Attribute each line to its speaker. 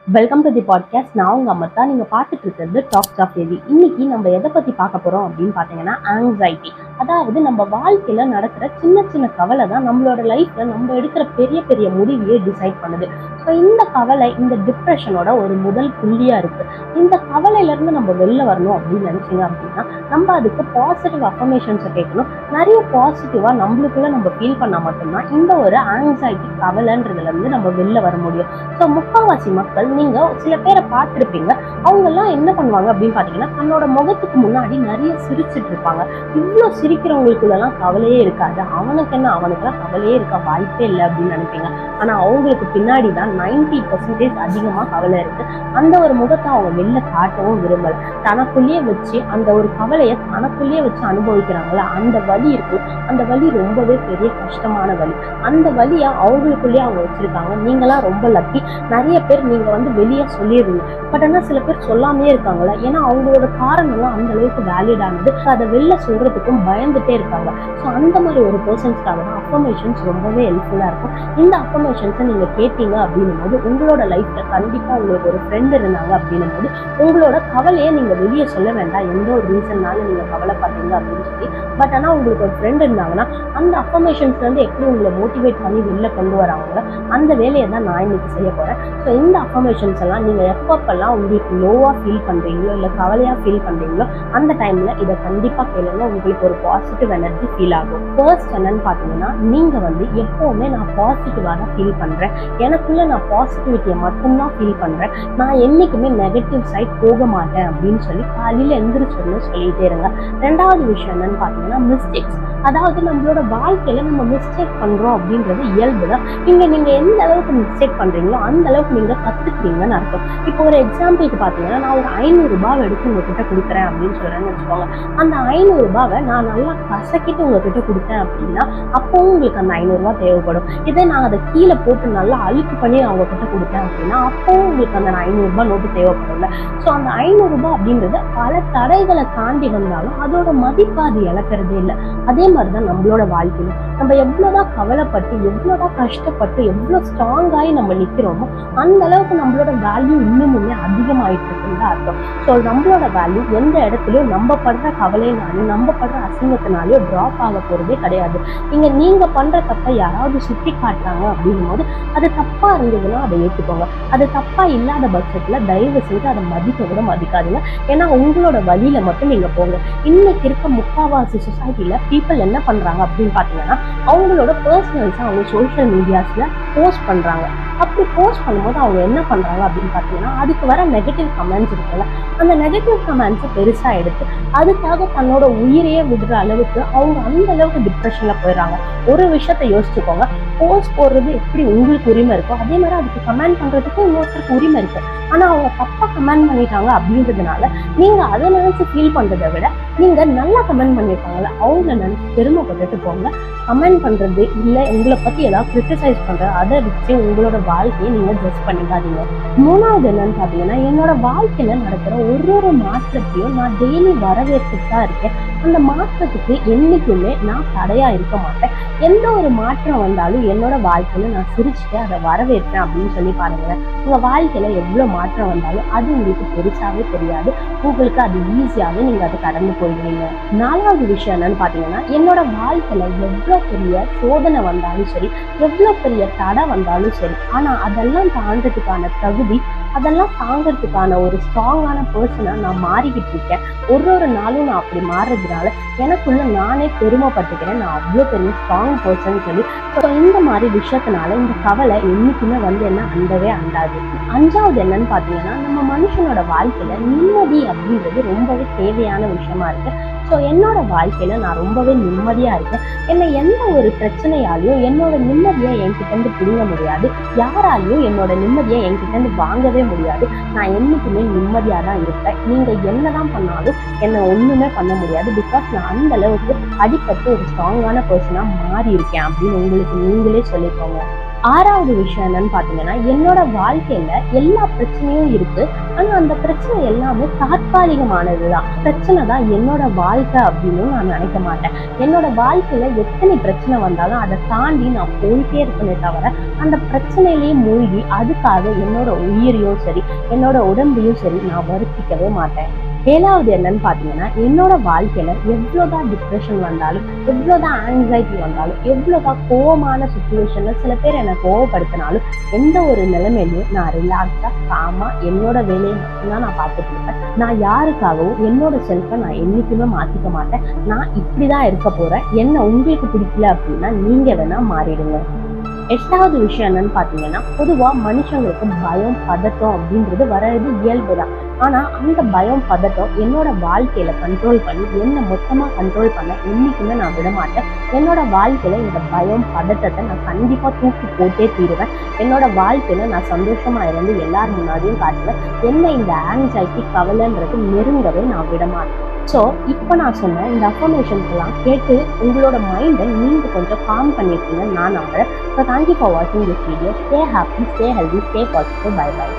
Speaker 1: Welcome to the podcast. நான் உங்க அமர்தா. நீங்க பார்த்துட்டு இருக்கிறது டாக்ஸ் ஆஃப் எதி. இன்னைக்கு நம்ம எதை பத்தி பார்க்க போறோம் அப்படின்னு பார்த்தீங்கன்னா ஆங்ஸைட்டி. அதாவது நம்ம வாழ்க்கையில நடக்கிற சின்ன சின்ன கவலை தான் நம்மளோட லைஃப்ல நம்ம எடுக்கிற பெரிய பெரிய முடிவையே டிசைட் பண்ணுது. ஸோ இந்த கவலை இந்த டிப்ரெஷனோட ஒரு முதல் புள்ளியா இருக்கு. இந்த கவலையில இருந்து நம்ம வெளில வரணும் அப்படின்னு நினைச்சீங்க அப்படின்னா நம்ம அதுக்கு பாசிட்டிவ் அஃபர்மேஷன்ஸை கேட்கணும். நிறைய பாசிட்டிவா நம்மளுக்குள்ள நம்ம ஃபீல் பண்ணா மட்டும்தான் இந்த ஒரு ஆங்ஸைட்டி கவலைன்றதுல இருந்து நம்ம வெளில வர முடியும். ஸோ முக்கால்வாசி மக்கள் நீங்க சில பேரை பார்த்துருப்பீங்க, அவங்க எல்லாம் என்ன பண்ணுவாங்க அப்படின்னு பாத்தீங்கன்னா தன்னோட முகத்துக்கு முன்னாடி நிறைய சிரிச்சுட்டு இருப்பாங்க. இவ்வளவு சிரிக்கிறவங்களுக்குள்ளலாம் கவலையே இருக்காது. அவனுக்கெல்லாம் கவலையே இருக்க வாய்ப்பே இல்லை அப்படின்னு நினைப்பீங்க. ஆனா அவங்களுக்கு பின்னாடி தான் 90% அதிகமா கவலை இருக்கு. அந்த ஒரு முகத்தை அவங்க வெளில காட்டவும் விரும்பல. தனக்குள்ளேயே வச்சு அந்த ஒரு கவலையை தனக்குள்ளேயே வச்சு அனுபவிக்கிறாங்களா, அந்த வலி இருக்கு. அந்த வலி ரொம்பவே பெரிய கஷ்டமான வலி. அந்த வலியை அவங்களுக்குள்ளேயே அவங்க வச்சிருக்காங்க. நீங்களாம் ரொம்ப லக்கி. நிறைய பேர் நீங்க வெளியே சொல்லிடுவீங்க. பட் ஆனா சில பேர் சொல்லாமே இருக்காங்களா, ஏன்னா அவங்களோட காரணம்லாம் அந்த அளவுக்கு வேலிட் ஆனது. அதை வெளில சொல்றதுக்கும் பயந்துட்டே இருக்காங்க. ஸோ அந்த மாதிரி ஒரு பர்சன்ஸ்க்காக தான் அஃபர்மேஷன்ஸ் ரொம்பவே ஹெல்ப்ஃபுல்லா இருக்கும். இந்த அஃபர்மேஷன்ஸை நீங்க கேட்டீங்க அப்படின்னும் போது உங்களோட லைஃப்ல கண்டிப்பா உங்களுக்கு ஒரு ஃப்ரெண்ட் இருந்தாங்க அப்படின்னும் போது உங்களோட கவலையை நீங்க வெளியே சொல்ல வேண்டாம். எந்த ஒரு ரீசன்னாலும் நீங்க கவலைப்படுறீங்க அப்படின்னு சொல்லி. பட் ஆனா உங்களுக்கு ஒரு ஃப்ரெண்ட் இருந்தாங்கன்னா அந்த அஃபர்மேஷன்ஸ்ல இருந்து எப்படி உங்களை மோட்டிவேட் பண்ணி வெளில கொண்டு வராங்களோ அந்த வேலையை தான் நான் இன்னைக்கு செய்ய போறேன். ஸோ இந்த அஃபர்மேஷன்ஸ் எல்லாம் நீங்க எப்பப்பெல்லாம் உங்களுக்கு லோவா ஃபீல் பண்றீங்களோ இல்ல கவலையா ஃபீல் பண்றீங்களோ அந்த டைம்ல இதை கண்டிப்பா கேளுங்க. உங்களுக்கு ஒரு பாசிட்டிவ் எனர்ஜி ஃபீல் ஆகும். ஃபர்ஸ்ட் என்னன்னு பாத்தீங்கன்னா, நீங்க எப்பவுமே நான் பாசிட்டிவா தான் ஃபீல் பண்றேன், எனக்குள்ள நான் பாசிட்டிவிட்டியை மட்டும்தான் ஃபீல் பண்றேன், நான் என்னைக்குமே நெகட்டிவ் சைட் போக மாட்டேன் அப்படின்னு சொல்லி காலையில எந்திரிச்சோன்னு சொல்லிட்டே இருங்க. ரெண்டாவது விஷயம் என்னன்னு பாத்தீங்கன்னா மிஸ்டேக்ஸ். அதாவது நம்மளோட வாழ்க்கையில நம்ம மிஸ்டேக் பண்றோம் அப்படின்றது இயல்புதான். நீங்க எந்த அளவுக்கு மிஸ்டேக் பண்றீங்களோ அந்த அளவுக்கு நீங்க கத்துக்கிறீங்கன்னு அர்த்தம். இப்போ ஒரு எக்ஸாம்பிளுக்கு பாத்தீங்கன்னா, நான் ஒரு 500 ரூபாய் எடுத்து உங்ககிட்ட கொடுக்குறேன் அப்படின்னு சொல்றேன்னு வச்சுக்கோங்க. அந்த 500 ரூபாவை நான் நல்லா கசக்கிட்டு உங்ககிட்ட கொடுத்தேன் அப்படின்னா அப்பவும் உங்களுக்கு அந்த 500 ரூபாய் தேவைப்படும். இதே நான் அதை கீழே போட்டு நல்லா அழுக்கு பண்ணி நான் உங்ககிட்ட கொடுத்தேன் அப்படின்னா அப்பவும் உங்களுக்கு அந்த 500 ரூபாய் நோட்டு தேவைப்படும்ல. ஸோ அந்த 500 ரூபாய் அப்படின்றது பல தடைகளை தாண்டி வந்தாலும் அதோட மதிப்பு அது இழக்கிறதே இல்லை. அதே மாதிரிதான் நம்மளோட வாழ்க்கையில நம்ம எவ்வளவுதான் கவலைப்பட்டு எவ்வளவுதான் கஷ்டப்பட்டு எவ்வளவு ஸ்ட்ராங்காகி நம்ம நிக்கிறோமோ அந்த அளவுக்கு நம்மளோட வேல்யூ இன்னுமுமே அதிகமாயிட்டு இருக்குன்னு அர்த்தம். ஸோ நம்மளோட வேல்யூ எந்த இடத்துலயும் நம்ம படுற கவலைனாலும் நம்ம படுற அசிங்கத்தினாலேயும் டிராப் ஆக போறதே கிடையாது. நீங்க பண்ற தப்பை யாராவது சுட்டி காட்டுறாங்க அப்படின்னும் போது அது தப்பா இருந்ததுன்னா அதை ஏற்றுக்கோங்க. அது தப்பா இல்லாத பட்சத்துல தயவு செய்து அதை மதிக்க கூட மதிக்காதீங்க. ஏன்னா உங்களோட வழியில மட்டும் நீங்க போங்க. இன்னைக்கு இருக்க முக்காவாசி சொசைட்டில பீப்புள் என்ன பண்றாங்க அப்படின்னு பாத்தீங்கன்னா, அவங்களோட பர்சனல்ஸை அவங்க சோஷியல் மீடியாஸ்ல போஸ்ட் பண்றாங்க. அப்படி போஸ்ட் பண்ணும்போது அவங்க என்ன பண்றாங்க அப்படின்னு பாத்தீங்கன்னா, அதுக்கு வர நெகட்டிவ் கமெண்ட்ஸ் இருக்குல்ல, அந்த நெகட்டிவ் கமெண்ட்ஸை பெருசா எடுத்து அதுக்காக தன்னோட உயிரையே விடுற அளவுக்கு அவங்க அந்த அளவுக்கு டிப்ரெஷன்ல போயிடுறாங்க. ஒரு விஷயத்த யோசிச்சுக்கோங்க, போஸ்ட் போடுறது எப்படி உங்களுக்கு உரிமை இருக்கோ அதே மாதிரி அதுக்கு கமெண்ட் பண்றதுக்கு இன்னொருத்தருக்கு உரிமை இருக்கு. ஆனா அவங்க தப்பா கமெண்ட் பண்ணிட்டாங்க அப்படின்றதுனால நீங்க அதை நினைச்சு ஃபீல் பண்றதை விட நீங்க நல்லா கமெண்ட் பண்ணிருக்காங்கல்ல அவங்கள நினைச்சு பெருமைப்பட்டுட்டு போங்க. கமெண்ட் பண்றது இல்ல உங்களை பத்தி ஏதாவது கிரிட்டிசைஸ் பண்றது அதை வச்சு உங்களோட வாழ்க்கையை நீங்க ஜட்ஜ் பண்ணிக்காதீங்க. மூணாவது என்னன்னு பாத்தீங்கன்னா, என்னோட வாழ்க்கையில நடக்கிற ஒரு மாற்றத்தையும் நான் டெய்லி வரவேற்றுட்டு தான் இருக்கேன். அந்த மாற்றத்துக்கு என்னைக்குமே நான் தடையா இருக்க மாட்டேன். எந்த ஒரு மாற்றம் வந்தாலும் என்னோட வாழ்க்கையில நான் சிரிச்சுட்டு அதை வரவேற்பேன் அப்படின்னு சொல்லி பாருங்க. உங்க வாழ்க்கையில எவ்வளவு மாற்றம் வந்தாலும் அது உங்களுக்கு பெருசாவே தெரியாது. உங்களுக்கு அது ஈஸியாவே நீங்க அதை கடந்து போயிடுவீங்க. நாலாவது விஷயம் என்னன்னு பாத்தீங்கன்னா, என்னோட வாழ்க்கையில எவ்வளவு பெரிய சோதனை வந்தாலும் சரி, எவ்வளவு பெரிய தடை வந்தாலும் சரி, ஆனா அதெல்லாம் தாண்டதுக்கான தகுதி, அதெல்லாம் தாங்கிறதுக்கான ஒரு ஸ்ட்ராங்கான பர்சனா நான் மாறிக்கிட்டு இருக்கேன். ஒரு நாளும் நான் அப்படி மாறுறதுனால எனக்குள்ள நானே பெருமைப்பட்டுக்கிறேன், நான் அவ்வளோ பெரிய ஸ்ட்ராங் பர்சன் சொல்லி. ஸோ இந்த மாதிரி விஷயத்தினால இந்த கவலை என்னைக்குமே என்ன அண்டவே அண்டாது. அஞ்சாவது என்னன்னு பாத்தீங்கன்னா, நம்ம மனுஷனோட வாழ்க்கையில நிம்மதி அப்படின்றது ரொம்பவே தேவையான விஷயமா இருக்கு. ஸோ என்னோட வாழ்க்கையில நான் ரொம்பவே நிம்மதியா இருக்கேன். என்னை எந்த ஒரு பிரச்சனையாலையும் என்னோட நிம்மதியை என்கிட்ட இருந்து பிடுங்க முடியாது. யாராலையும் என்னோட நிம்மதியை என்கிட்ட இருந்து வாங்கவே முடியாது. நான் என்னைக்குமே நிம்மதியா தான் இருப்பேன். நீங்க என்னதான் பண்ணாலும் என்னை ஒண்ணுமே பண்ண முடியாது. பிகாஸ் நான் அந்த அளவுக்கு அடிப்பட்டு ஒரு ஸ்ட்ராங்கான பர்சனா மாறி இருக்கேன் அப்படின்னு உங்களுக்கு நீங்களே சொல்லிக்கோங்க. ஆறாவது விஷயம் என்னன்னு பாத்தீங்கன்னா, என்னோட வாழ்க்கையில எல்லா பிரச்சனையும் இருக்கு. ஆனா அந்த பிரச்சனை எல்லாமே தற்காலிகமானதுதான். பிரச்சனை தான் என்னோட வாழ்க்கை அப்படின்னு நான் நினைக்க மாட்டேன். என்னோட வாழ்க்கையில எத்தனை பிரச்சனை வந்தாலும் அதை தாண்டி நான் போயிட்டே இருப்பேனே தவிர, அந்த பிரச்சனையிலேயே மூழ்கி அதுக்காக என்னோட உயிரையும் சரி, என்னோட உடம்பையும் சரி நான் வருத்திக்கவே மாட்டேன். ஏழாவது என்னன்னு பாத்தீங்கன்னா, என்னோட வாழ்க்கையில எவ்வளவுதான் டிப்ரெஷன் வந்தாலும், எவ்வளவுதான் ஆங்ஸைட்டி வந்தாலும், எவ்வளவுதான் கோவமான சுச்சுவேஷன்ல சில பேர் என்னை கோவப்படுத்தினாலும், எந்த ஒரு நிலைமையிலையும் நான் ரிலாக்ஸா காமா என்னோட வேலையை மட்டும்தான் நான் பார்த்துட்டு இருப்பேன். நான் யாருக்காகவும் என்னோட செல்ஃபை நான் என்னைக்குமே மாத்திக்க மாட்டேன். நான் இப்படிதான் இருக்க போறேன். என்ன உங்களுக்கு பிடிக்கல அப்படின்னா நீங்க வேணா மாறிடுங்க. எட்டாவது விஷயம் என்னன்னு பாத்தீங்கன்னா, பொதுவா மனுஷங்களுக்கு பயம் பதட்டம் அப்படின்றது வர்றது இயல்புதான். ஆனா அந்த பயம் பதட்டம் என்னோட வாழ்க்கையில கண்ட்ரோல் பண்ணி என்ன மொத்தமா கண்ட்ரோல் பண்ண என்னைக்குமே நான் விட மாட்டேன். என்னோட வாழ்க்கையில இந்த பயம் பதட்டத்தை நான் கண்டிப்பா தூக்கி போட்டே தீருவேன். என்னோட வாழ்க்கையில நான் சந்தோஷமா இருந்து எல்லார் முன்னாடியும் காட்டுவேன். என்ன இந்த ஆங்ஸைட்டி கவலைன்றது நெருங்கவே நான் விட மாட்டேன். ஸோ இப்போ நான் சொன்ன இந்த அஃபர்மேஷன்ஸ் எல்லாம் கேட்டு உங்களோட மைண்டை நீங்க கொஞ்சம் காம் பண்ணிருக்கீங்கன்னு நான் நம்புறேன். ஸோ தேங்க்யூ ஃபார் வாட்சிங் this video. Stay happy, stay healthy, stay positive. Bye by.